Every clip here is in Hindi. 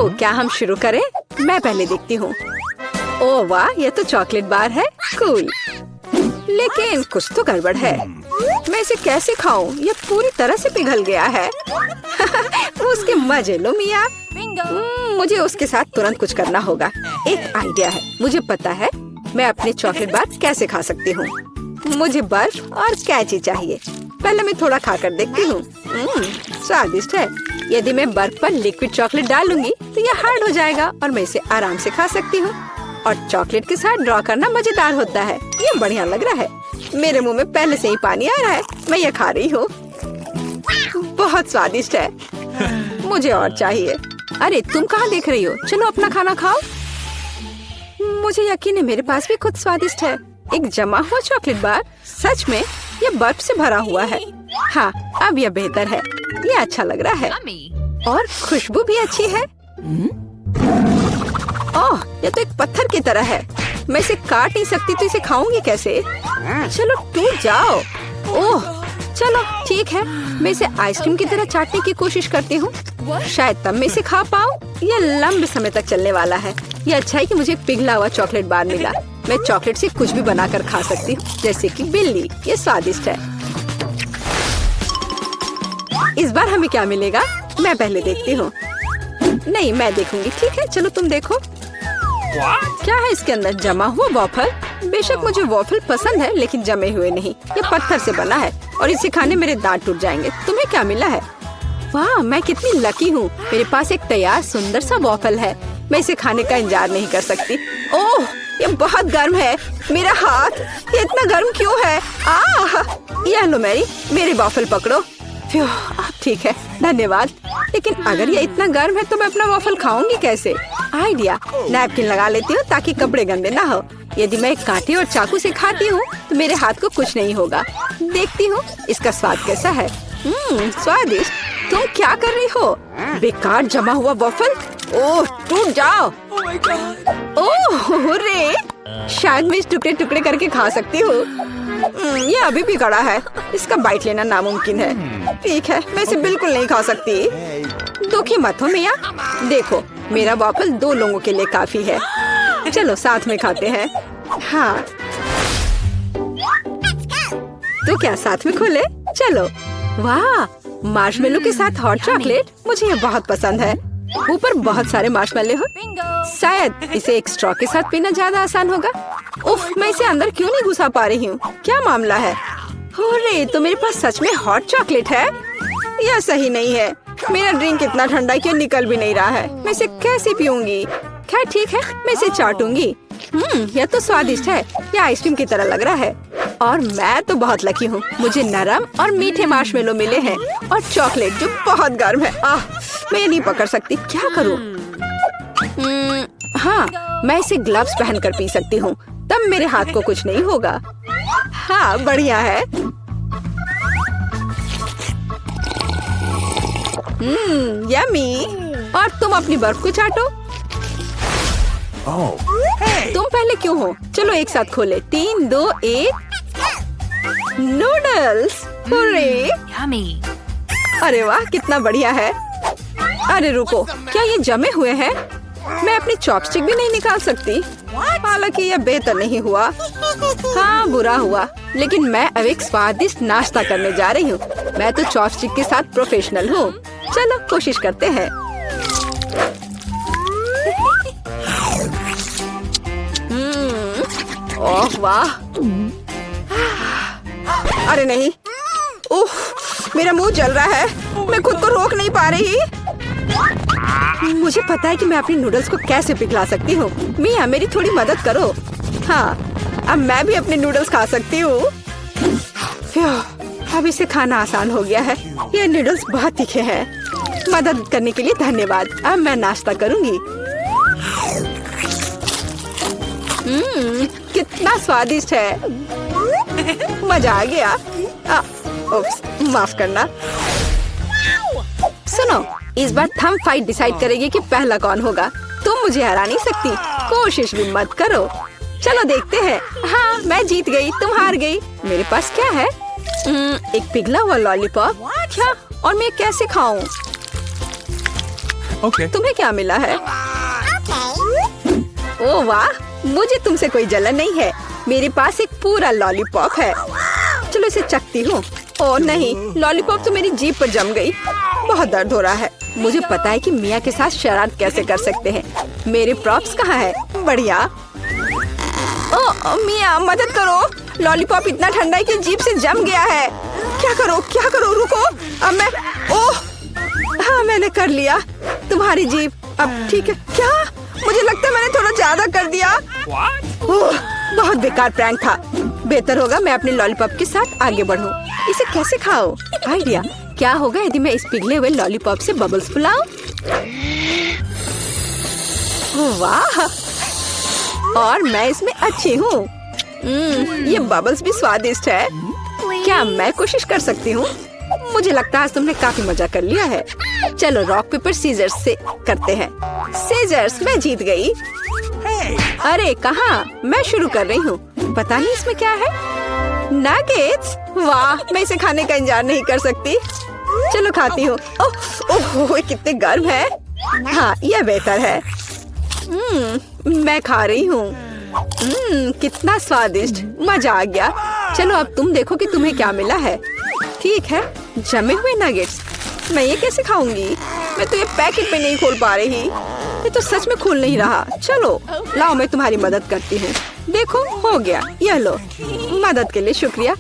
तो क्या हम शुरू करें? मैं पहले देखती हूँ। ओह वाह, ये तो चॉकलेट बार है। कूल। लेकिन कुछ तो गड़बड़ है। मैं इसे कैसे खाऊं? ये पूरी तरह से पिघल गया है। उसके मजे लो मिया। मुझे उसके साथ तुरंत कुछ करना होगा। एक आइडिया है। मुझे पता है मैं अपने चॉकलेट बार कैसे खा सकती हूँ। मुझे बर्फ और कैची चाहिए। पहले मैं थोड़ा खाकर देखती हूँ। स्वादिष्ट है। यदि मैं बर्फ पर लिक्विड चॉकलेट डालूंगी तो ये हार्ड हो जाएगा और मैं इसे आराम से खा सकती हूँ। और चॉकलेट के साथ ड्रॉ करना मजेदार होता है। ये बढ़िया लग रहा है। मेरे मुंह में पहले से ही पानी आ रहा है। मैं ये खा रही हूँ। बहुत स्वादिष्ट है। मुझे और चाहिए। अरे तुम कहाँ देख रही हो? चलो अपना खाना खाओ। मुझे यकीन है मेरे पास भी खुद स्वादिष्ट है। एक जमा हुआ चॉकलेट बार। सच में ये बर्फ से भरा हुआ है। हाँ, अब यह बेहतर है। ये अच्छा लग रहा है और खुशबू भी अच्छी है। ओह, ये तो एक पत्थर की तरह है। मैं इसे काट नहीं सकती तो इसे खाऊंगी कैसे? चलो टूट जाओ। ओह, चलो ठीक है। मैं इसे आइसक्रीम की तरह चाटने की कोशिश करती हूँ। शायद तब मैं इसे खा पाऊँ। यह लंबे समय तक चलने वाला है। ये अच्छा है कि मुझे पिघला हुआ चॉकलेट बार मिला। मैं चॉकलेट से कुछ भी बनाकर खा सकती हूँ, जैसे कि बिल्ली। ये स्वादिष्ट है। इस बार हमें क्या मिलेगा? मैं पहले देखती हूँ। नहीं, मैं देखूंगी। ठीक है, चलो तुम देखो। क्या है इसके अंदर? जमा हुआ वॉफल। बेशक मुझे वॉफल पसंद है, लेकिन जमे हुए नहीं। ये पत्थर से बना है और इसे खाने मेरे दांत टूट जाएंगे। तुम्हें क्या मिला है? वाह, मैं कितनी लकी हूँ। मेरे पास एक तैयार सुंदर सा वॉफल है। मैं इसे खाने का इंतजार नहीं कर सकती। ओह, ये बहुत गर्म है। मेरा हाथ, ये इतना गर्म क्यों है? ये लो मेरी वॉफल पकड़ो। ठीक है, धन्यवाद। लेकिन अगर ये इतना गर्म है तो मैं अपना वॉफल खाऊंगी कैसे? आइडिया, नैपकिन लगा लेती हूँ ताकि कपड़े गंदे ना हो। यदि मैं कांटे और चाकू से खाती हूँ तो मेरे हाथ को कुछ नहीं होगा। देखती हूँ इसका स्वाद कैसा है। स्वादिष्ट। तुम क्या कर रही हो? बेकार जमा हुआ वॉफल। ओह, टूट जाओ। ओह रे, शायद मैं इस टुकड़े टुकड़े करके खा सकती हूँ। ये अभी भी कड़ा है। इसका बाइट लेना नामुमकिन है। ठीक है, मैं इसे बिल्कुल नहीं खा सकती। दुखी मत हो मिया। देखो, मेरा वॉफल 2 लोगों के लिए काफी है। चलो साथ में खाते हैं। हाँ, तो क्या साथ में खोले? चलो। वाह, मार्शमेलो के साथ हॉट चॉकलेट। मुझे ये बहुत पसंद है। ऊपर बहुत सारे मार्शमेलो हो। शायद इसे एक स्ट्रॉ के साथ पीना ज्यादा आसान होगा। उफ, मैं इसे अंदर क्यों नहीं घुसा पा रही हूँ? क्या मामला है? अरे, तो मेरे पास सच में हॉट चॉकलेट है। यह सही नहीं है। मेरा ड्रिंक इतना ठंडा क्यों निकल भी नहीं रहा है? मैं इसे कैसे पीऊंगी? खैर ठीक है, मैं इसे चाटूंगी। यह तो स्वादिष्ट है। यह आइसक्रीम की तरह लग रहा है। और मैं तो बहुत लकी हूँ। मुझे नरम और मीठे मार्शमेलो मिले हैं और चॉकलेट जो बहुत गर्म है। मैं ये नहीं पकड़ सकती। क्या करूँ? हाँ, मैं इसे ग्लव्स पहनकर पी सकती हूँ। तब मेरे हाथ को कुछ नहीं होगा। हाँ, बढ़िया है। यम्मी। और तुम अपनी बर्फ को चाटो। तुम पहले क्यों हो? चलो एक साथ खोले। 3, 2, 1। नूडल्स। अरे वाह, कितना बढ़िया है। अरे रुको, क्या ये जमे हुए हैं? मैं अपनी चॉपस्टिक भी नहीं निकाल सकती। हालांकि यह बेहतर नहीं हुआ। हाँ, बुरा हुआ। लेकिन मैं अब एक स्वादिष्ट नाश्ता करने जा रही हूँ। मैं तो चॉपस्टिक के साथ प्रोफेशनल हूँ। चलो कोशिश करते हैं। ओह वाह। अरे नहीं। उफ, मेरा मुंह जल रहा है। मैं खुद को रोक नहीं पा रही। मुझे पता है कि मैं अपनी नूडल्स को कैसे पिघला सकती हूँ। मिया, मेरी थोड़ी मदद करो। हाँ, अब मैं भी अपने नूडल्स खा सकती हूँ। अब इसे खाना आसान हो गया है। ये नूडल्स बहुत तीखे हैं। मदद करने के लिए धन्यवाद। अब मैं नाश्ता करूँगी। कितना स्वादिष्ट है। मजा आ गया। माफ करना। सुनो, इस बार थंब फाइट डिसाइड करेगी कि पहला कौन होगा। तुम मुझे हरा नहीं सकती। कोशिश भी मत करो। चलो देखते हैं। हाँ, मैं जीत गई, तुम हार गई। मेरे पास क्या है? एक पिघला हुआ लॉलीपॉप। क्या? और मैं कैसे खाऊं? तुम्हें क्या मिला है? ओह वाह, मुझे तुमसे कोई जलन नहीं है। मेरे पास एक पूरा लॉलीपॉप है। चलो इसे चखती हूँ। ओह नहीं, लॉलीपॉप तो मेरी जीभ पर जम गई। बहुत दर्द हो रहा है। मुझे पता है कि मिया के साथ शरारत कैसे कर सकते हैं। मेरे प्रॉप्स कहाँ है? बढ़िया। ओह मिया, मदद करो। लॉलीपॉप इतना ठंडा है कि जीभ से जम गया है। क्या करो, रुको। अब मैं हाँ, मैंने कर लिया। तुम्हारी जीभ अब ठीक है क्या? मुझे लगता है मैंने थोड़ा ज्यादा कर दिया। ओह, बहुत बेकार प्रैंक था। बेहतर होगा मैं अपने लॉलीपॉप के साथ आगे बढ़ूं। इसे कैसे खाओ? आइडिया। क्या होगा यदि मैं इस पिघले हुए लॉलीपॉप से बबल्स फुलाऊं? वाह, और मैं इसमें अच्छी हूँ। ये बबल्स भी स्वादिष्ट है। क्या मैं कोशिश कर सकती हूँ? मुझे लगता है आज तुमने काफी मजा कर लिया है। चलो रॉक पेपर सीजर्स से करते हैं। सीजर्स, मैं जीत गई। अरे कहाँ? मैं शुरू कर रही हूँ। पता नहीं इसमें क्या है। नगेट्स, वाह, मैं इसे खाने का इंतजार नहीं कर सकती। चलो खाती हूँ। ओह, कितने गर्म है। हाँ, यह बेहतर है। मैं खा रही हूँ। कितना स्वादिष्ट, मजा आ गया। चलो अब तुम देखो कि तुम्हें क्या मिला है। ठीक है, जमे हुए नगेट्स। मैं ये कैसे खाऊंगी? मैं तो ये पैकेट पे नहीं खोल पा रही। ये तो सच में खुल नहीं रहा। चलो लाओ, मैं तुम्हारी मदद करती हूँ। देखो, हो गया। यह लो। मदद के लिए शुक्रिया।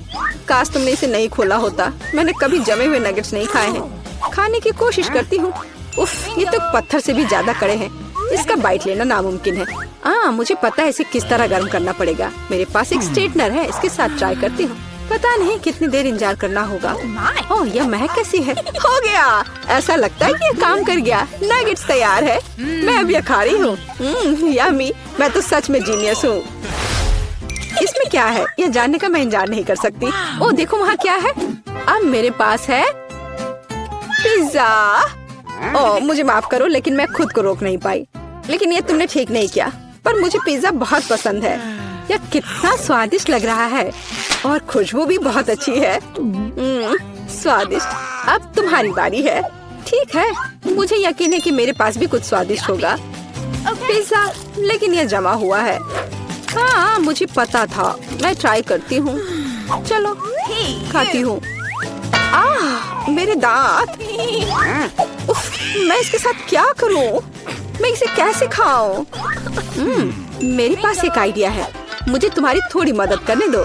काश तुमने इसे नहीं खोला होता। मैंने कभी जमे हुए नगेट्स नहीं खाए हैं। खाने की कोशिश करती हूँ। उफ, ये तो पत्थर से भी ज्यादा कड़े हैं। इसका बाइट लेना नामुमकिन है। मुझे पता है इसे किस तरह गर्म करना पड़ेगा। मेरे पास एक स्ट्रेटनर है, इसके साथ ट्राई करती हूँ। पता नहीं कितनी देर इंतजार करना होगा। ओह, यह महक कैसी है? हो गया। ऐसा लगता है कि ये काम कर गया। नगेट्स तैयार है। मैं अब यह खा रही हूँ। यम्मी, मैं तो सच में जीनियस हूँ। इसमें क्या है यह जानने का मैं इंतजार नहीं कर सकती। ओह देखो, वहाँ क्या है? अब मेरे पास है पिज्जा। ओह मुझे माफ करो, लेकिन मैं खुद को रोक नहीं पाई। लेकिन ये तुमने ठीक नहीं किया। पर मुझे पिज्जा बहुत पसंद है। यह कितना स्वादिष्ट लग रहा है और खुशबू भी बहुत अच्छी है। स्वादिष्ट। अब तुम्हारी बारी है। ठीक है, मुझे यकीन है कि मेरे पास भी कुछ स्वादिष्ट होगा। पिज्जा, लेकिन यह जमा हुआ है। हाँ, मुझे पता था। मैं ट्राई करती हूँ। चलो खाती हूँ। मेरे दांत। उफ, मैं इसके साथ क्या करूँ? मैं इसे कैसे खाऊं? मेरे पास एक आइडिया है। मुझे तुम्हारी थोड़ी मदद करने दो।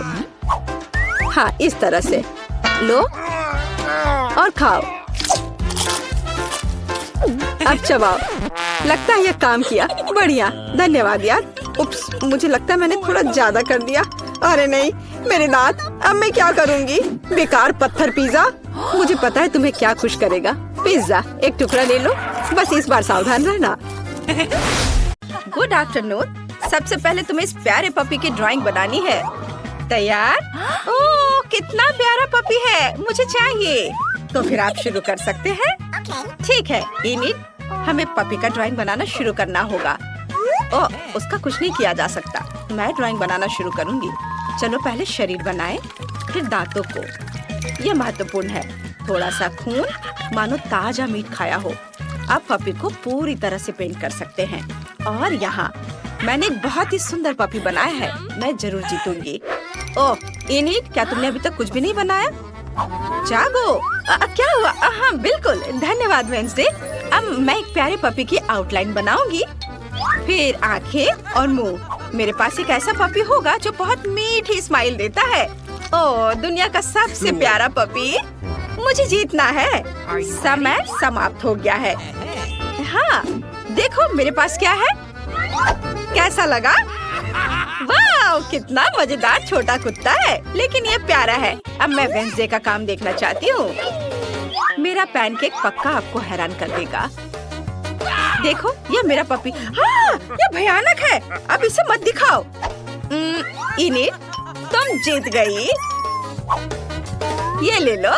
हाँ, इस तरह से लो और खाओ। अब चबाओ। लगता है यह काम किया। बढ़िया, धन्यवाद यार। उप्स, मुझे लगता है मैंने थोड़ा ज्यादा कर दिया। अरे नहीं, मेरे दांत। अब मैं क्या करूँगी? बेकार पत्थर पिज्जा। मुझे पता है तुम्हें क्या खुश करेगा। पिज्जा, एक टुकड़ा ले लो। बस इस बार सावधान रहना। Good afternoon. सबसे पहले तुम्हें इस प्यारे पपी की ड्राइंग बनानी है। तैयार? ओह, कितना प्यारा पपी है। मुझे चाहिए। तो फिर आप शुरू कर सकते हैं। ठीक है इनिट, हमें पपी का ड्राइंग बनाना शुरू करना होगा। ओह, उसका कुछ नहीं किया जा सकता। मैं ड्राइंग बनाना शुरू करूंगी। चलो पहले शरीर बनाएं, फिर दांतों को। यह महत्वपूर्ण है। थोड़ा सा खून, मानो ताजा मीट खाया हो। आप पपी को पूरी तरह से पेंट कर सकते हैं। और यहाँ मैंने एक बहुत ही सुंदर पपी बनाया है। मैं जरूर जीतूंगी। ओह इनिट, क्या तुमने अभी तक कुछ भी नहीं बनाया? जागो। क्या हुआ? हाँ बिल्कुल, धन्यवाद वेंसडे। अब मैं एक प्यारे पपी की आउटलाइन बनाऊंगी, फिर आंखें और मुंह। मेरे पास एक ऐसा पपी होगा जो बहुत मीठी स्माइल देता है। ओह, दुनिया का सबसे प्यारा पपी। मुझे जीतना है। समय समाप्त हो गया है। हाँ, देखो मेरे पास क्या है। कैसा लगा? वाह, कितना मजेदार छोटा कुत्ता है, लेकिन ये प्यारा है। अब मैं वेंसडे का काम देखना चाहती हूँ। मेरा पैनकेक पक्का आपको हैरान कर देगा। देखो, ये मेरा पपी। हाँ, ये भयानक है। अब इसे मत दिखाओ। इनिट, तुम जीत गई। ये ले लो।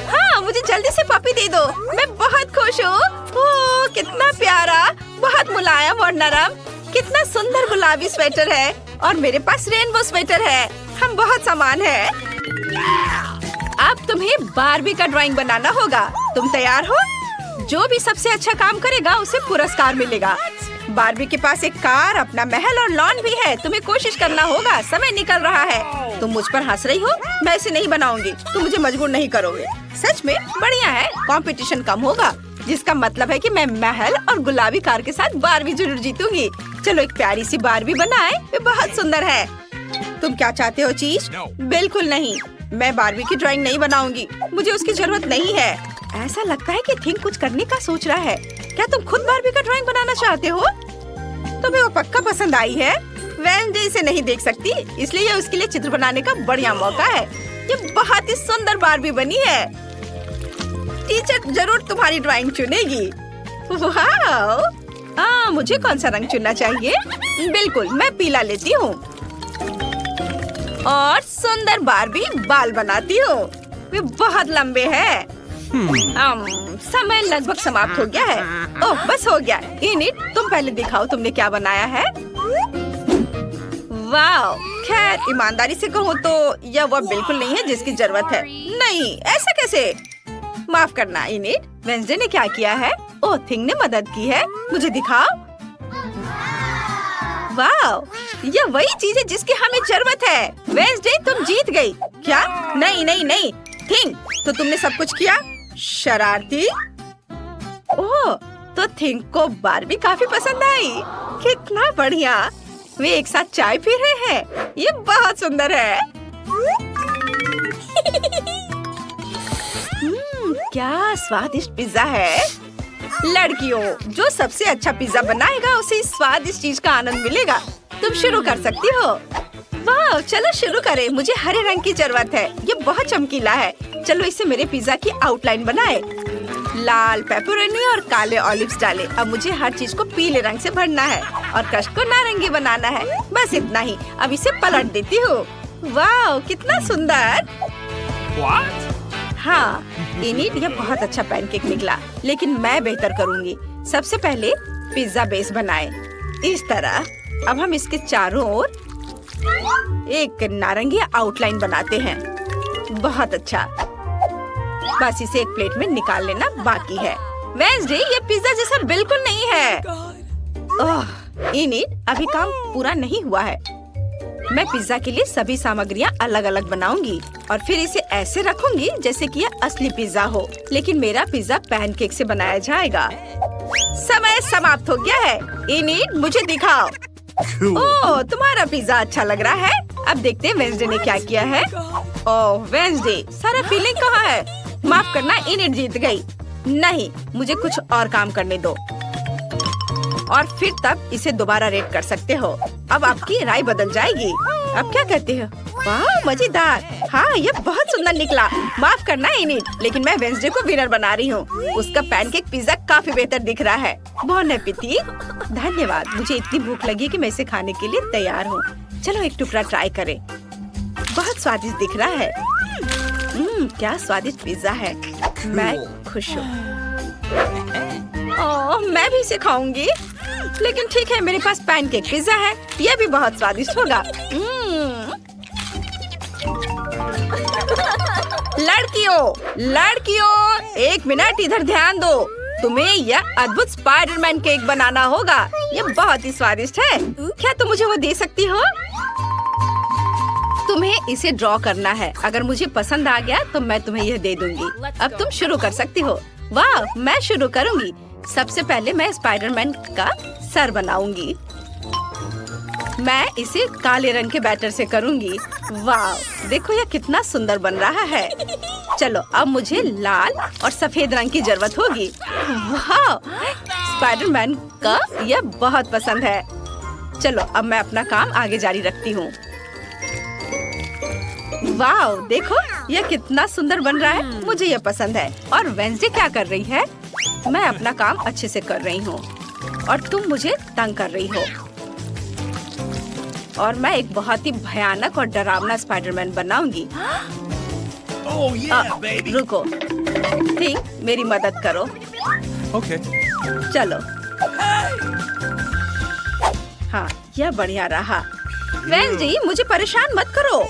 हाँ, मुझे जल्दी से पपी दे दो। मैं बहुत खुश हूँ। ओह, कितना प्यारा, बहुत मुलायम और नरम। कितना सुंदर गुलाबी स्वेटर है और मेरे पास रेनबो स्वेटर है। हम बहुत समान हैं। अब तुम्हें बारबी का ड्राइंग बनाना होगा। तुम तैयार हो? जो भी सबसे अच्छा काम करेगा उसे पुरस्कार मिलेगा। बार्बी के पास एक कार, अपना महल और लॉन भी है। तुम्हें कोशिश करना होगा, समय निकल रहा है। तुम मुझ पर हंस रही हो? मैं इसे नहीं बनाऊंगी। तुम मुझे मजबूर नहीं करोगे। सच में बढ़िया है। कंपटीशन कम होगा, जिसका मतलब है कि मैं महल और गुलाबी कार के साथ बार्बी जरूर जीतूंगी। चलो एक प्यारी सी बार्बी बनाए, वे बहुत सुंदर है। तुम क्या चाहते हो चीज? बिल्कुल नहीं, मैं बार्बी की ड्राइंग नहीं बनाऊंगी। मुझे उसकी जरूरत नहीं है। ऐसा लगता है कि थिंक कुछ करने का सोच रहा है। क्या तुम खुद बार्बी का ड्राइंग बनाना चाहते हो? तुम्हें वो पक्का पसंद आई है। वेडनेसडे इसे नहीं देख सकती, इसलिए ये उसके लिए चित्र बनाने का बढ़िया मौका है। ये बहुत ही सुंदर बार्बी बनी है। टीचर जरूर तुम्हारी ड्राइंग चुनेगी। वाह! मुझे कौन सा रंग चुनना चाहिए? बिल्कुल, मैं पीला लेती हूँ। और सुंदर बार्बी बाल बनाती हूँ। वे बहुत लंबे हैं। समय लगभग समाप्त हो गया है। ओह, बस हो गया। इनिट, तुम पहले दिखाओ तुमने क्या बनाया है। वाह! खैर, ईमानदारी से कहूँ तो यह वो बिल्कुल नहीं है जिसकी जरूरत है। नहीं, ऐसा कैसे? माफ करना इनिट, वेडनेसडे ने क्या किया है? ओह, थिंग ने मदद की है। मुझे दिखाओ। वाह! यह वही चीज है जिसकी हमें जरूरत है। वेडनेसडे, तुम जीत गई। क्या? नहीं नहीं नहीं, थिंग, तो तुमने सब कुछ किया। शरारती। ओह, तो थिंग को बार्बी काफी पसंद आई। कितना बढ़िया। वे एक साथ चाय पी रहे हैं। ये बहुत सुंदर है। क्या स्वादिष्ट पिज्जा है। लड़कियों, जो सबसे अच्छा पिज्जा बनाएगा उसे इस स्वादिष्ट चीज का आनंद मिलेगा। तुम शुरू कर सकती हो। वाह, चलो शुरू करें। मुझे हरे रंग की जरूरत है। ये बहुत चमकीला है। चलो इसे मेरे पिज्जा की आउटलाइन बनाए। लाल पेपरोनी और काले ऑलिव्स डालें। अब मुझे हर चीज को पीले रंग से भरना है और क्रस्ट को नारंगी बनाना है। बस इतना ही। अब इसे पलट देती हूँ। वाह, कितना सुंदर। हाँ, इनिट, यह बहुत अच्छा पैनकेक निकला, लेकिन मैं बेहतर करूँगी। सबसे पहले पिज्जा बेस बनाए इस तरह। अब हम इसके चारों ओर एक नारंगी आउटलाइन बनाते हैं। बहुत अच्छा। बस इसे एक प्लेट में निकाल लेना बाकी है। वेडनेसडे, ये पिज्जा जैसा बिल्कुल नहीं है। ओह, इनिट, अभी काम पूरा नहीं हुआ है। मैं पिज्जा के लिए सभी सामग्रियां अलग अलग बनाऊंगी और फिर इसे ऐसे रखूंगी जैसे कि यह असली पिज्जा हो, लेकिन मेरा पिज्जा पैनकेक से बनाया जाएगा। समय समाप्त हो गया है। इनिट, मुझे दिखाओ। ओह, तुम्हारा पिज्जा अच्छा लग रहा है। अब देखते हैं वेडनेसडे ने क्या किया है। ओह, वेडनेसडे, सारा फीलिंग कहाँ है? माफ करना, इनिट जीत गई। नहीं, मुझे कुछ और काम करने दो और फिर तब इसे दोबारा रेट कर सकते हो। अब आपकी राय बदल जाएगी। अब क्या कहते हो? वाह, मजेदार। हाँ, यह बहुत सुंदर निकला। माफ करना इनिट, लेकिन मैं वेडनेसडे को विनर बना रही हूँ। उसका पैनकेक पिज्जा काफी बेहतर दिख रहा है। बॉन एपेटिट। धन्यवाद। मुझे इतनी भूख लगी कि मैं इसे खाने के लिए तैयार हूँ। चलो एक टुकड़ा ट्राई करें। बहुत स्वादिष्ट दिख रहा है। क्या स्वादिष्ट पिज्जा है। मैं खुश हूँ। ओह, मैं भी इसे खाऊंगी। लेकिन ठीक है, मेरे पास पैनकेक पिज्जा है। यह भी बहुत स्वादिष्ट होगा। लड़कियों, एक मिनट इधर ध्यान दो। तुम्हें यह अद्भुत स्पाइडरमैन केक बनाना होगा। यह बहुत ही स्वादिष्ट है। क्या तुम मुझे वो दे सकती हो? तुम्हें इसे ड्रॉ करना है। अगर मुझे पसंद आ गया तो मैं तुम्हें यह दे दूंगी। अब तुम शुरू कर सकती हो। वाह, मैं शुरू करूंगी। सबसे पहले मैं स्पाइडरमैन का सर बनाऊंगी। मैं इसे काले रंग के बैटर से करूंगी। वाह, देखो यह कितना सुंदर बन रहा है। चलो, अब मुझे लाल और सफेद रंग की जरूरत होगी। वाह, स्पाइडरमैन का यह बहुत पसंद है। चलो, अब मैं अपना काम आगे जारी रखती हूँ। वाह, देखो यह कितना सुंदर बन रहा है। मुझे यह पसंद है। और वेडनेसडे क्या कर रही है? मैं अपना काम अच्छे से कर रही हूँ और तुम मुझे तंग कर रही हो। और मैं एक बहुत ही भयानक और डरावना स्पाइडरमैन बनाऊंगी। रुको, थिंक, मेरी मदद करो। Okay. चलो। हाँ, यह बढ़िया रहा। वेडनेसडे, मुझे परेशान मत करो।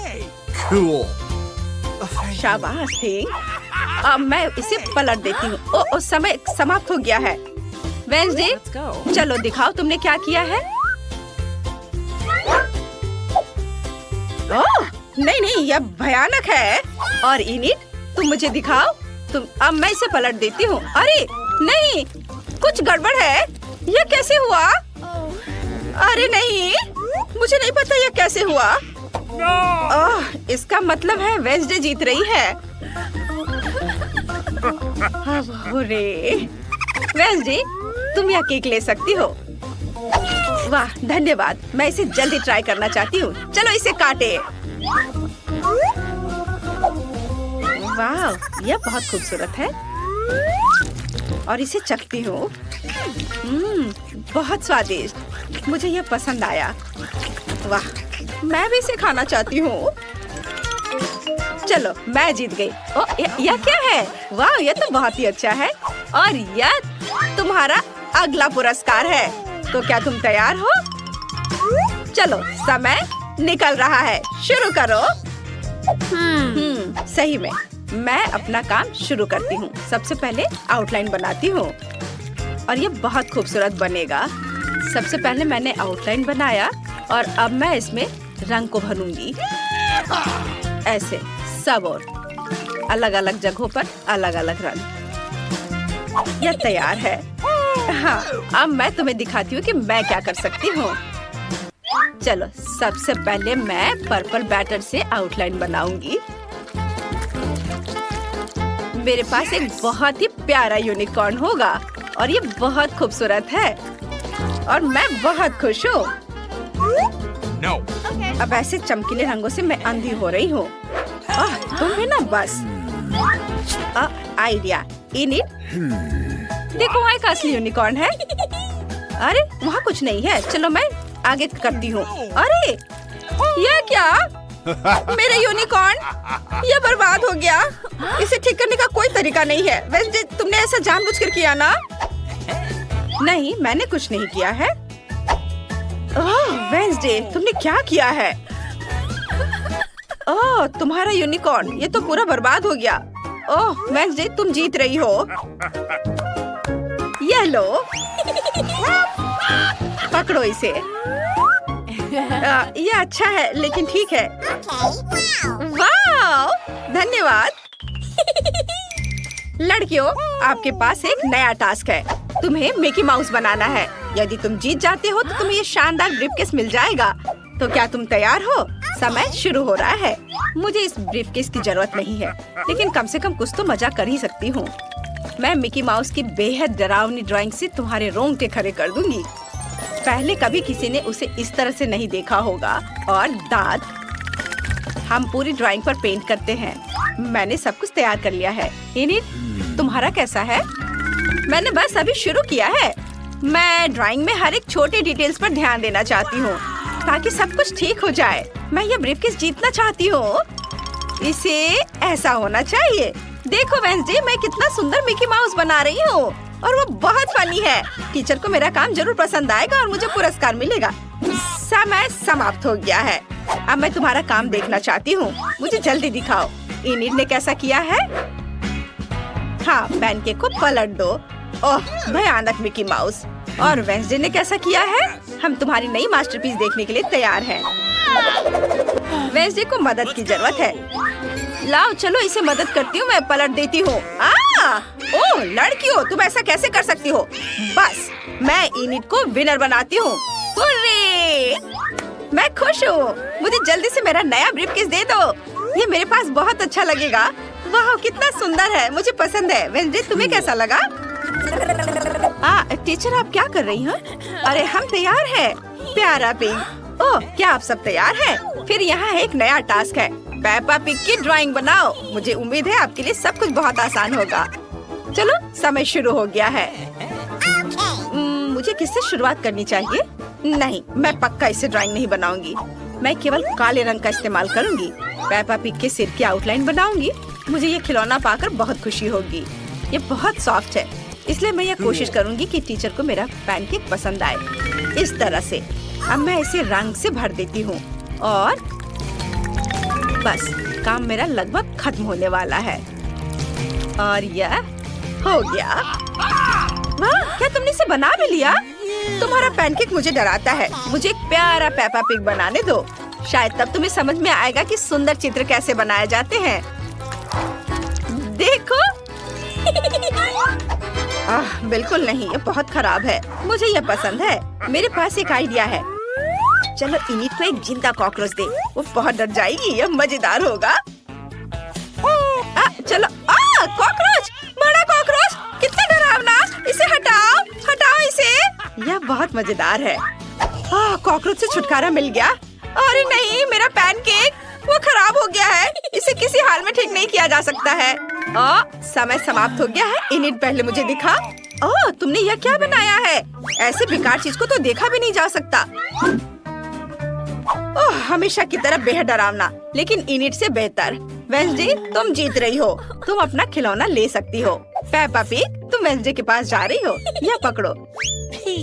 Cool. शाबाश थिंक। अब मैं इसे पलट देती हूँ। ओ, समय समाप्त हो गया है। वेंसडे, चलो दिखाओ तुमने क्या किया है। ओह, नहीं, यह भयानक है। और इनिट, तुम मुझे दिखाओ। अब मैं इसे पलट देती हूँ। अरे नहीं, कुछ गड़बड़ है। यह कैसे हुआ? अरे नहीं, मुझे नहीं पता यह कैसे हुआ। इसका मतलब है वेंसडे जीत रही है। अरे वेंसडे, तुम यह केक ले सकती हो। वाह, धन्यवाद। मैं इसे जल्दी ट्राई करना चाहती हूँ। चलो इसे काटे। वाह, यह बहुत खूबसूरत है। और इसे चखती हूँ। बहुत स्वादिष्ट। मुझे यह पसंद आया। वाह, मैं भी इसे खाना चाहती हूँ। चलो, मैं जीत गई। ओ, यह क्या है? वाह, यह तो बहुत ही अच्छा है। और यह तुम्हारा अगला पुरस्कार है। तो क्या तुम तैयार हो? चलो, समय निकल रहा है। शुरू करो। सही में मैं अपना काम शुरू करती हूँ। सबसे पहले आउटलाइन बनाती हूँ और ये बहुत खूबसूरत बनेगा। सबसे पहले मैंने आउटलाइन बनाया और अब मैं इसमें रंग को भरूंगी। ऐसे सब और अलग अलग जगहों पर अलग अलग रंग। यह तैयार है। हाँ, अब मैं तुम्हें दिखाती हूँ कि मैं क्या कर सकती हूँ। चलो, सबसे पहले मैं पर्पल बैटर से आउटलाइन बनाऊंगी। मेरे पास एक बहुत ही प्यारा यूनिकॉर्न होगा और ये बहुत खूबसूरत है और मैं बहुत खुश हूँ। No. अब ऐसे चमकीले रंगों से मैं अंधी हो रही हूँ। तुम भी ना बस। आइडिया, इनिट, देखो वहाँ एक असली यूनिकॉर्न है। अरे वहाँ कुछ नहीं है। चलो मैं आगे करती हूँ। अरे यह क्या? मेरा यूनिकॉर्न यह बर्बाद हो गया। इसे ठीक करने का कोई तरीका नहीं है। वैसे तुमने ऐसा जानबूझकर किया ना? नहीं, मैंने कुछ नहीं किया है। वेंसडे, तुमने क्या किया है? ओह, तुम्हारा यूनिकॉर्न ये तो पूरा बर्बाद हो गया। ओह वेंसडे, तुम जीत रही हो। ये लो, पकड़ो इसे। ये अच्छा है लेकिन ठीक है। वाह, धन्यवाद। लड़कियों, आपके पास एक नया टास्क है। तुम्हें मिकी माउस बनाना है। यदि तुम जीत जाते हो तो तुम्हें ये शानदार ब्रीफकेस मिल जाएगा। तो क्या तुम तैयार हो? समय शुरू हो रहा है। मुझे इस ब्रीफकेस की जरूरत नहीं है, लेकिन कम से कम कुछ तो मजा कर ही सकती हूँ। मैं मिकी माउस की बेहद डरावनी ड्राइंग से तुम्हारे रोंगटे खड़े कर दूंगी। पहले कभी किसी ने उसे इस तरह से नहीं देखा होगा। और दांत, हम पूरी ड्राइंग पर पेंट करते हैं। मैंने सब कुछ तैयार कर लिया है। इनिट, तुम्हारा कैसा है? मैंने बस अभी शुरू किया है। मैं ड्राइंग में हर एक छोटे डिटेल्स पर ध्यान देना चाहती हूँ ताकि सब कुछ ठीक हो जाए। मैं ये ब्रीफकेस जीतना चाहती हूँ। इसे ऐसा होना चाहिए। देखो वेंसडे, मैं कितना सुंदर मिकी माउस बना रही हूँ और वो बहुत फनी है। टीचर को मेरा काम जरूर पसंद आएगा और मुझे पुरस्कार मिलेगा। समय समाप्त हो गया है। अब मैं तुम्हारा काम देखना चाहती हूँ। मुझे जल्दी दिखाओ। इनिट ने कैसा किया है? हाँ, पैनकेक को पलट दो। ओह, भयानक मिकी माउस। और वेंसडे ने कैसा किया है? हम तुम्हारी नई मास्टरपीस देखने के लिए तैयार हैं। वेंसडे को मदद की जरूरत है। लाओ, चलो इसे मदद करती हूँ। मैं पलट देती हूँ। ओह लड़कियों, तुम ऐसा कैसे कर सकती हो? बस मैं इनिट को विनर बनाती हूँ। मैं खुश हूँ। मुझे जल्दी से मेरा नया ब्रीफकेस दे दो। ये मेरे पास बहुत अच्छा लगेगा। वाह, कितना सुंदर है। मुझे पसंद है। वेंसडे, तुम्हें कैसा लगा? टीचर, आप क्या कर रही हैं? अरे हम तैयार हैं। प्यारा पिग। ओह, क्या आप सब तैयार हैं? फिर यहाँ एक नया टास्क है। पेप्पा पिग की ड्राइंग बनाओ। मुझे उम्मीद है आपके लिए सब कुछ बहुत आसान होगा। चलो, समय शुरू हो गया है। मुझे किससे शुरुआत करनी चाहिए? नहीं, मैं पक्का इसे ड्राइंग नहीं बनाऊंगी। मैं केवल काले रंग का इस्तेमाल करूंगी। पेप्पा पिग के सिर की आउटलाइन बनाऊंगी। मुझे ये खिलौना पाकर बहुत खुशी होगी। ये बहुत सॉफ्ट है, इसलिए मैं ये कोशिश करूंगी कि टीचर को मेरा पैनकेक पसंद आए। इस तरह से अब मैं इसे रंग से भर देती हूँ और बस काम मेरा लगभग खत्म होने वाला है। और यह हो गया। वाह, क्या तुमने इसे बना भी लिया? तुम्हारा पैनकेक मुझे डराता है। मुझे एक प्यारा पेपा पिग बनाने दो। शायद तब तुम्हें समझ में आएगा कि सुंदर चित्र कैसे बनाए जाते हैं। देखो। बिल्कुल नहीं, ये बहुत खराब है। मुझे ये पसंद है। मेरे पास एक आइडिया है। चलो इनिट को एक जिंदा कॉकरोच दे। वो बहुत डर जाएगी। यह मजेदार होगा। चलो। कॉकरोच, बड़ा कॉकरोच, कितना डरावना। इसे हटाओ, हटाओ इसे। यह बहुत मजेदार है। कॉकरोच से छुटकारा मिल गया। अरे नहीं, मेरा पैनकेक वो खराब हो गया है। इसे किसी हाल में ठीक नहीं किया जा सकता है। समय समाप्त हो गया है। इनिट पहले मुझे दिखा। तुमने यह क्या बनाया है? ऐसे बेकार चीज को तो देखा भी नहीं जा सकता। हमेशा की तरह बेहद डरावना, लेकिन इनिट से बेहतर। वेंसडे, तुम जीत रही हो। तुम अपना खिलौना ले सकती हो। पेपा पिग, तुम वेंसडे के पास जा रही हो। यह पकड़ो।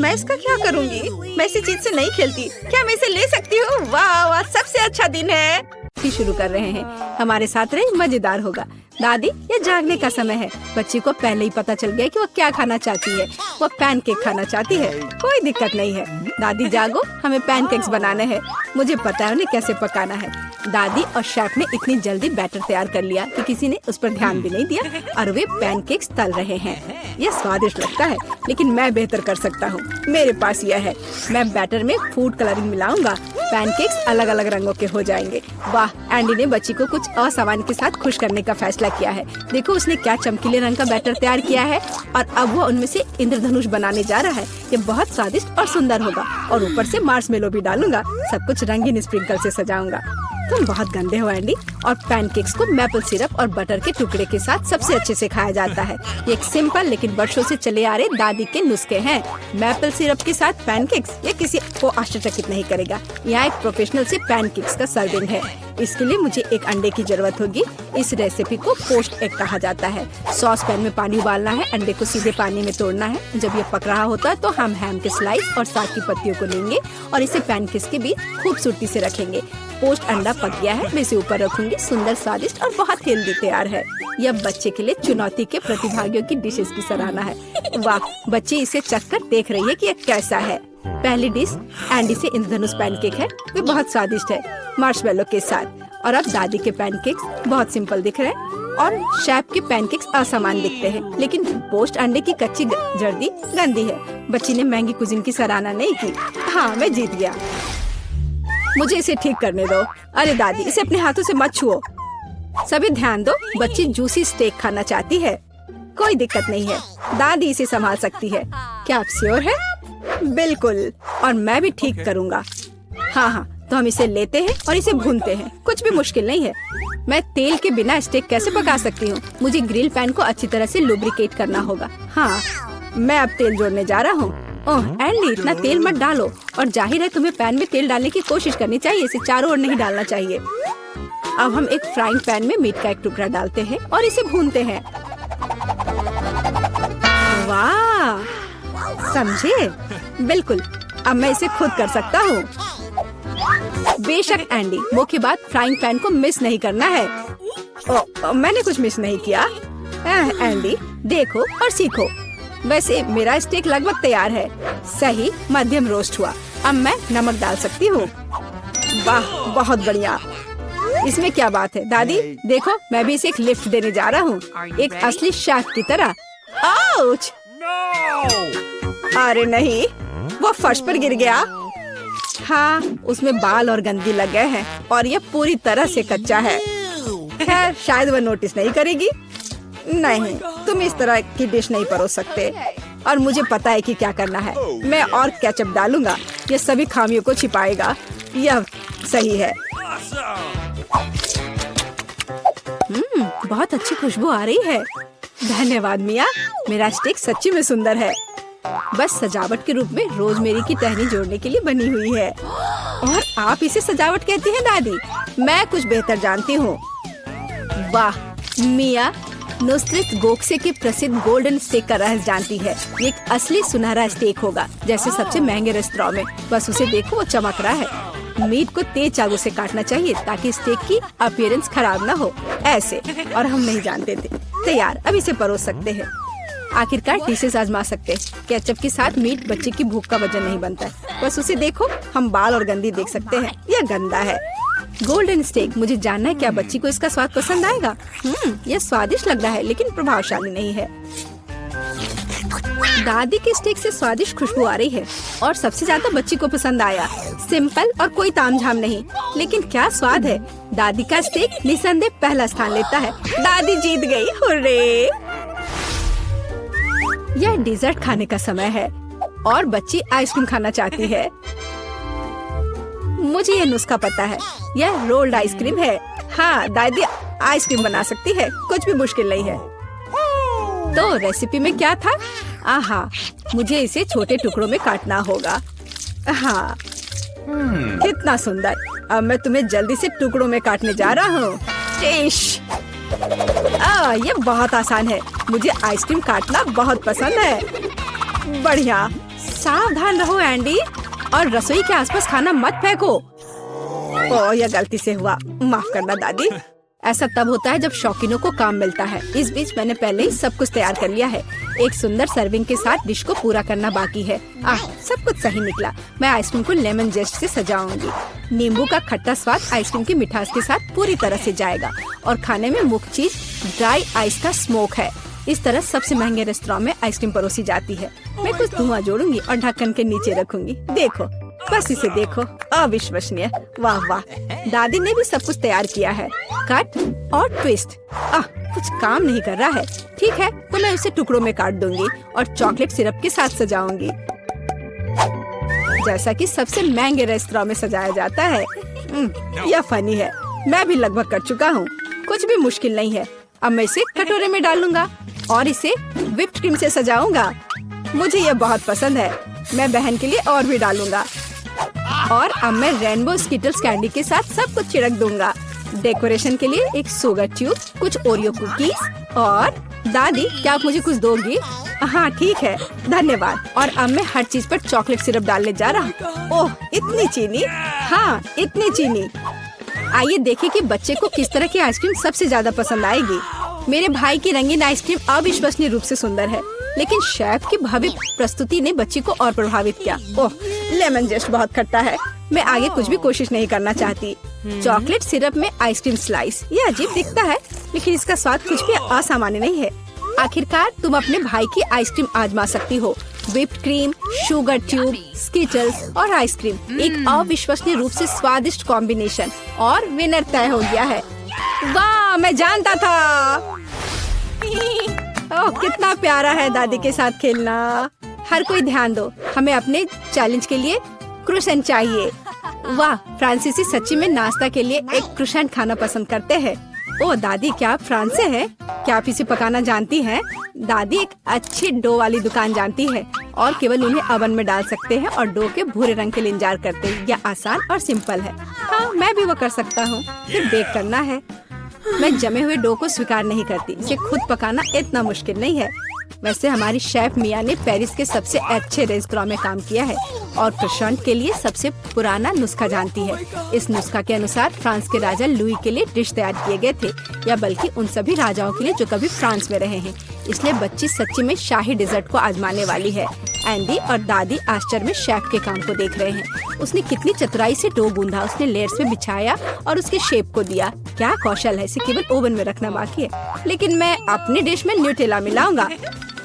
मैं इसका क्या करूँगी? मैं इसी चीज से नहीं खेलती। क्या मैं इसे ले सकती हूँ? वाह, आज सबसे अच्छा दिन है। शुरू कर रहे हैं। हमारे साथ रहे, मजेदार होगा। दादी, ये जागने का समय है। बच्ची को पहले ही पता चल गया कि वो क्या खाना चाहती है। वो पैनकेक खाना चाहती है। कोई दिक्कत नहीं है। दादी जागो, हमें पैनकेक्स बनाने हैं। मुझे पता है उन्हें कैसे पकाना है। दादी और शेफ ने इतनी जल्दी बैटर तैयार कर लिया कि किसी ने उस पर ध्यान भी नहीं दिया और वे पैनकेक्स तल रहे हैं। यह स्वादिष्ट लगता है, लेकिन मैं बेहतर कर सकता हूँ। मेरे पास यह है। मैं बैटर में फूड कलरिंग मिलाऊंगा। पैनकेक्स अलग अलग रंगों के हो जाएंगे। वाह, एंडी ने बच्ची को कुछ असामान्य के साथ खुश करने का फैसला किया है। देखो उसने क्या चमकीले रंग का बैटर तैयार किया है और अब वो उनमें से इंद्रधनुष बनाने जा रहा है। ये बहुत स्वादिष्ट और सुंदर होगा और ऊपर से मार्शमेलो भी डालूंगा। सब कुछ रंगीन स्प्रिंकल से सजाऊंगा। तुम बहुत गंदे हो एंडी। और पैनकेक्स को मैपल सिरप और बटर के टुकड़े के साथ सबसे अच्छे से खाया जाता है। ये एक सिंपल लेकिन वर्षों से चले आ रहे दादी के नुस्खे हैं। मैपल सिरप के साथ पैनकेक्स, ये किसी को आश्चर्यचकित नहीं करेगा। यहाँ एक प्रोफेशनल से पैनकेक्स का सर्विंग है। इसके लिए मुझे एक अंडे की जरूरत होगी। इस रेसिपी को पोस्ट एग कहा जाता है। सॉस पैन में पानी उबालना है। अंडे को सीधे पानी में तोड़ना है। जब ये पक रहा होता है तो हम हैम के स्लाइस और साग की पत्तियों को लेंगे और इसे पैनकेक्स के बीच खूबसूरती से रखेंगे। पोस्ट अंडा पक गया है। मैं इसे ऊपर रखूंगी। सुंदर, स्वादिष्ट और बहुत हेल्दी तैयार है। यह बच्चे के लिए चुनौती के प्रतिभागियों की डिशेस की सराहना है। वाह, बच्ची इसे चखकर देख रही है कि यह कैसा है। पहली डिश एंडी से इंद्रधनुष पैनकेक है। वे बहुत स्वादिष्ट है मार्शमेलो के साथ। और अब दादी के पैनकेक्स बहुत सिंपल दिख रहे हैं और शेफ के पैनकेक्स असमान दिखते हैं, लेकिन पोस्ट अंडे की कच्ची जर्दी गंदी है। बच्ची ने महंगी कुजिन की सराहना नहीं की। हाँ, मैं जीत गया। मुझे इसे ठीक करने दो। अरे दादी, इसे अपने हाथों से मत छुओ। सभी ध्यान दो, बच्ची जूसी स्टेक खाना चाहती है। कोई दिक्कत नहीं है, दादी इसे संभाल सकती है। क्या आप श्योर है? बिल्कुल, और मैं भी ठीक करूँगा। हाँ, तो हम इसे लेते हैं और इसे भूनते हैं। कुछ भी मुश्किल नहीं है। मैं तेल के बिना स्टेक कैसे पका सकती हूँ? मुझे ग्रिल पैन को अच्छी तरह से लुब्रिकेट करना होगा। हाँ, मैं अब तेल जोड़ने जा रहा हूँ। ओह एंडी, इतना तेल मत डालो। और जाहिर है तुम्हें पैन में तेल डालने की कोशिश करनी चाहिए। इसे चारों ओर नहीं डालना चाहिए। अब हम एक फ्राइंग पैन में मीट का एक टुकड़ा डालते हैं और इसे भूनते हैं। वाह, समझे? बिल्कुल, अब मैं इसे खुद कर सकता हूँ। बेशक एंडी, मुख्य बात फ्राइंग पैन को मिस नहीं करना है। मैंने कुछ मिस नहीं किया। एंडी, देखो और सीखो। वैसे मेरा स्टेक लगभग तैयार है। सही मध्यम रोस्ट हुआ। अब मैं नमक डाल सकती हूँ। वाह, बहुत बढ़िया। इसमें क्या बात है दादी? देखो, मैं भी इसे एक लिफ्ट देने जा रहा हूँ, एक असली शेफ की तरह। आउच! अरे नहीं, वो फर्श पर गिर गया। हाँ, उसमें बाल और गंदगी लग गए हैं और ये पूरी तरह से कच्चा है। खैर, शायद वह नोटिस नहीं करेगी। नहीं, तुम इस तरह की डिश नहीं परोस सकते। और मुझे पता है कि क्या करना है। मैं और केचप डालूंगा। ये सभी खामियों को छिपाएगा। यह सही है। बहुत अच्छी खुशबू आ रही है। धन्यवाद मिया, मेरा स्टेक सच्ची में सुंदर है। बस सजावट के रूप में रोजमेरी की टहनी जोड़ने के लिए बनी हुई है। और आप इसे सजावट कहती हैं दादी? मैं कुछ बेहतर जानती हूँ। वाह, मिया नुसरत गोखसे के प्रसिद्ध गोल्डन स्टेक का रहस्य जानती है। ये एक असली सुनहरा स्टेक होगा, जैसे सबसे महंगे रेस्तरां में। बस उसे देखो, वो चमक रहा है। मीट को तेज चाकू से काटना चाहिए ताकि स्टेक की अपीयरेंस खराब ना हो। ऐसे, और हम नहीं जानते थे। तैयार, अब इसे परोस सकते हैं। आखिरकार डिशेस आजमा सकते हैं। केचप के साथ मीट बच्चे की भूख का वजन नहीं बनता है। बस उसे देखो, हम बाल और गंदी देख सकते हैं। यह गंदा है। गोल्डन स्टेक, मुझे जानना है क्या बच्ची को इसका स्वाद पसंद आएगा। यह स्वादिष्ट लग रहा है लेकिन प्रभावशाली नहीं है। दादी के स्टेक से स्वादिष्ट खुशबू आ रही है और सबसे ज्यादा बच्ची को पसंद आया। सिंपल और कोई तामझाम नहीं, लेकिन क्या स्वाद है। दादी का स्टेक निसंदेह पहला स्थान लेता है। दादी जीत गई, हुर्रे। यह डिजर्ट खाने का समय है और बच्ची आइसक्रीम खाना चाहती है। मुझे यह नुस्खा पता है, यह रोल्ड आइसक्रीम है। हाँ, दादी आइसक्रीम बना सकती है, कुछ भी मुश्किल नहीं है। तो रेसिपी में क्या था? आहा, मुझे इसे छोटे टुकड़ों में काटना होगा। हाँ, कितना सुंदर। अब मैं तुम्हें जल्दी से टुकड़ों में काटने जा रहा हूँ। ये बहुत आसान है। मुझे आइसक्रीम काटना बहुत पसंद है। बढ़िया, सावधान रहो एंडी, और रसोई के आसपास खाना मत फेंको। ओह, यह गलती से हुआ, माफ करना दादी। ऐसा तब होता है जब शौकीनों को काम मिलता है। इस बीच मैंने पहले ही सब कुछ तैयार कर लिया है। एक सुंदर सर्विंग के साथ डिश को पूरा करना बाकी है। सब कुछ सही निकला। मैं आइसक्रीम को लेमन जेस्ट से सजाऊंगी। नींबू का खट्टा स्वाद आइसक्रीम की मिठास के साथ पूरी तरह से जाएगा और खाने में मुख्य चीज ड्राई आइस का स्मोक है। इस तरह सबसे महंगे रेस्तरां में आइसक्रीम परोसी जाती है। मैं कुछ धुआं जोड़ूंगी और ढक्कन के नीचे रखूंगी। देखो, बस इसे देखो, अविश्वसनीय। वाह वाह, दादी ने भी सब कुछ तैयार किया है। कट और ट्विस्ट। कुछ काम नहीं कर रहा है। ठीक है, तो मैं उसे टुकड़ों में काट दूंगी और चॉकलेट सिरप के साथ सजाऊंगी, जैसा कि सबसे महंगे रेस्तरां में सजाया जाता है। यह फनी है। मैं भी लगभग कर चुका हूँ। कुछ भी मुश्किल नहीं है। अब मैं इसे कटोरे में डालूंगा और इसे व्हिप्ड क्रीम से सजाऊंगा। मुझे यह बहुत पसंद है। मैं बहन के लिए और भी डालूंगा। और अब मैं रेनबो स्किटल्स कैंडी के साथ सब कुछ छिड़क दूंगा। डेकोरेशन के लिए एक शुगर ट्यूब, कुछ ओरियो कुकीज और दादी, क्या आप मुझे कुछ दोगी? हाँ ठीक है, धन्यवाद। और अब मैं हर चीज पर चॉकलेट सिरप डालने जा रहा हूँ। ओह, इतनी चीनी। हाँ, इतनी चीनी। आइए देखें कि बच्चे को किस तरह की आइसक्रीम सबसे ज्यादा पसंद आएगी। मेरे भाई की रंगीन आइसक्रीम अविश्वसनीय रूप से सुंदर है, लेकिन शेफ की भव्य प्रस्तुति ने बच्ची को और प्रभावित किया। ओह, लेमन जेस्ट बहुत खट्टा है। मैं आगे कुछ भी कोशिश नहीं करना चाहती। चॉकलेट सिरप में आइसक्रीम स्लाइस, ये अजीब दिखता है, लेकिन इसका स्वाद कुछ भी असामान्य नहीं है। आखिरकार तुम अपने भाई की आइसक्रीम आजमा सकती हो। Whipped cream, sugar tube, Skittles और आइसक्रीम, एक अविश्वसनीय रूप से स्वादिष्ट कॉम्बिनेशन, और विनर तय हो गया है। वाह, मैं जानता था। ओह, कितना प्यारा है दादी के साथ खेलना। हर कोई ध्यान दो, हमें अपने चैलेंज के लिए क्रोसेंट चाहिए। वाह, फ्रांसीसी सच्ची में नाश्ता के लिए एक क्रोसेंट खाना पसंद करते हैं। ओह दादी, क्या आप फ्रांस से हैं? क्या आप इसे पकाना जानती हैं? दादी एक अच्छी डो वाली दुकान जानती है और केवल उन्हें ओवन में डाल सकते हैं और डो के भूरे रंग के लिए इंतजार करते हैं। यह आसान और सिंपल है। हाँ, मैं भी वो कर सकता हूँ, सिर्फ बेक करना है। मैं जमे हुए डो को स्वीकार नहीं करती। इसे खुद पकाना इतना मुश्किल नहीं है। वैसे हमारी शेफ मिया ने पेरिस के सबसे अच्छे रेस्तरां में काम किया है और क्रोसेंट के लिए सबसे पुराना नुस्खा जानती है। इस नुस्खा के अनुसार फ्रांस के राजा लुई के लिए डिश तैयार किए गए थे, या बल्कि उन सभी राजाओं के लिए जो कभी फ्रांस में रहे हैं। इसलिए बच्ची सच्ची में शाही डिजर्ट को आजमाने वाली है। एंडी और दादी आश्चर्य में शेफ के काम को देख रहे हैं। उसने कितनी चतुराई से डो गूंधा, उसने लेयर्स में बिछाया और उसके शेप को दिया। क्या कौशल है, इसे केवल ओवन में रखना बाकी है। लेकिन मैं अपनी डिश में न्यूटेला मिलाऊंगा।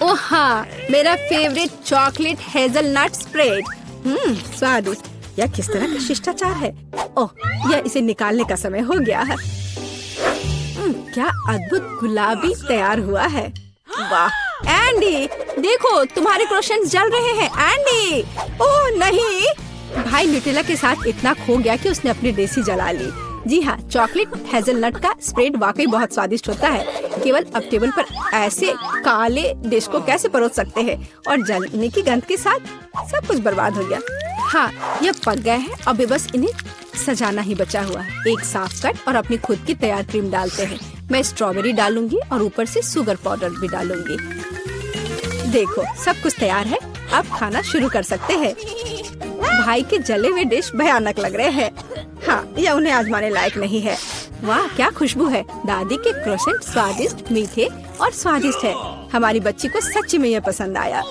ओह हाँ, मेरा फेवरेट चॉकलेट हेजलनट स्प्रेड। स्वादिष्ट। यह किस तरह का शिष्टाचार है। ओह, यह इसे निकालने का समय हो गया है। क्या अद्भुत गुलाबी तैयार हुआ है। वाह एंडी, देखो तुम्हारे क्रोसेंट्स जल रहे हैं। एंडी, ओह नहीं। भाई न्यूटेला के साथ इतना खो गया कि उसने अपनी डिश ही जला ली। जी हाँ, चॉकलेट हेजलनट का स्प्रेड वाकई बहुत स्वादिष्ट होता है। केवल अब टेबल पर ऐसे काले डिश को कैसे परोस सकते हैं, और जलने की गंध के साथ सब कुछ बर्बाद हो गया। हाँ, यह पक गए हैं। अब बस इन्हें सजाना ही बचा हुआ है। एक साफ कट और अपनी खुद की तैयार क्रीम डालते हैं। मैं स्ट्रॉबेरी डालूंगी और ऊपर से शुगर पाउडर भी डालूंगी। देखो, सब कुछ तैयार है। अब खाना शुरू कर सकते हैं। भाई के जले हुए डिश भयानक लग रहे हैं। हाँ, यह उन्हें आजमाने लायक नहीं है। वाह, क्या खुशबू है। दादी के क्रोसेंट स्वादिष्ट, मीठे और स्वादिष्ट है। हमारी बच्ची को सच्ची में यह पसंद आया।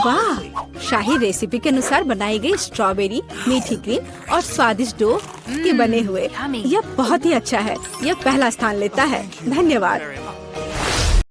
वाह, शाही रेसिपी के अनुसार बनाई गई स्ट्रॉबेरी, मीठी क्रीम और स्वादिष्ट डो के बने हुए। यह बहुत ही अच्छा है। यह पहला स्थान लेता है। धन्यवाद।